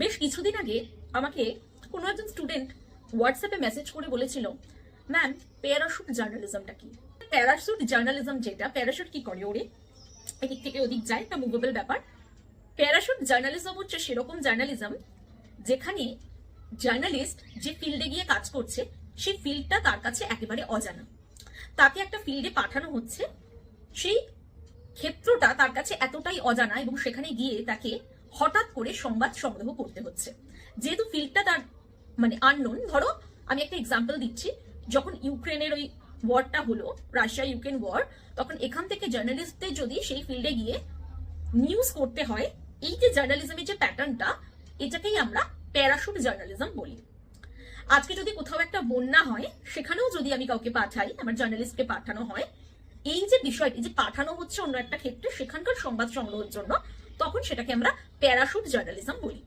বেশ কিছুদিন আগে আমাকে কোনো একজন স্টুডেন্ট হোয়াটসঅ্যাপে মেসেজ করে বলেছিল, ম্যাম প্যারাশুট জার্নালিজমটা কি? প্যারাশুট জার্নালিজম যেটা, প্যারাশুট কি করে ওরে, এদিক থেকে ওদিক যায়, একটা মুভেবল ব্যাপার। প্যারাশুট জার্নালিজম হচ্ছে সেরকম জার্নালিজম যেখানে জার্নালিস্ট যে ফিল্ডে গিয়ে কাজ করছে সেই ফিল্ডটা তার কাছে একেবারে অজানা। তাকে একটা ফিল্ডে পাঠানো হচ্ছে, সেই ক্ষেত্রটা তার কাছে এতটাই অজানা এবং সেখানে গিয়ে তাকে হঠাৎ করে সংবাদ সংগ্রহ করতে হচ্ছে। যেহেতু ফিল্ডটা তার মানে আননোন, ধরো আমি একটা এক্সাম্পল দিচ্ছি, যখন ইউক্রেনের ওই ওয়ারটা হলো, রাশিয়া ইউক্রেন ওয়ার, তখন এখান থেকে জার্নালিস্টদের যদি সেই ফিল্ডে গিয়ে নিউজ করতে হয়, এই যে জার্নালিজমের যে প্যাটার্নটা, এটাকেই আমরা প্যারাশুট জার্নালিজম বলি। আজকে যদি কোথাও একটা বন্যা হয়, সেখানেও যদি আমি কাউকে পাঠাই, আমার জার্নালিস্টকে পাঠানো হয়, এই যে বিষয়টি যে পাঠানো হচ্ছে অন্য একটা ক্ষেত্রে সেখানকার সংবাদ সংগ্রহের জন্য, তখন সেটাকে আমরা প্যারাশুট জার্নালিজম বলি।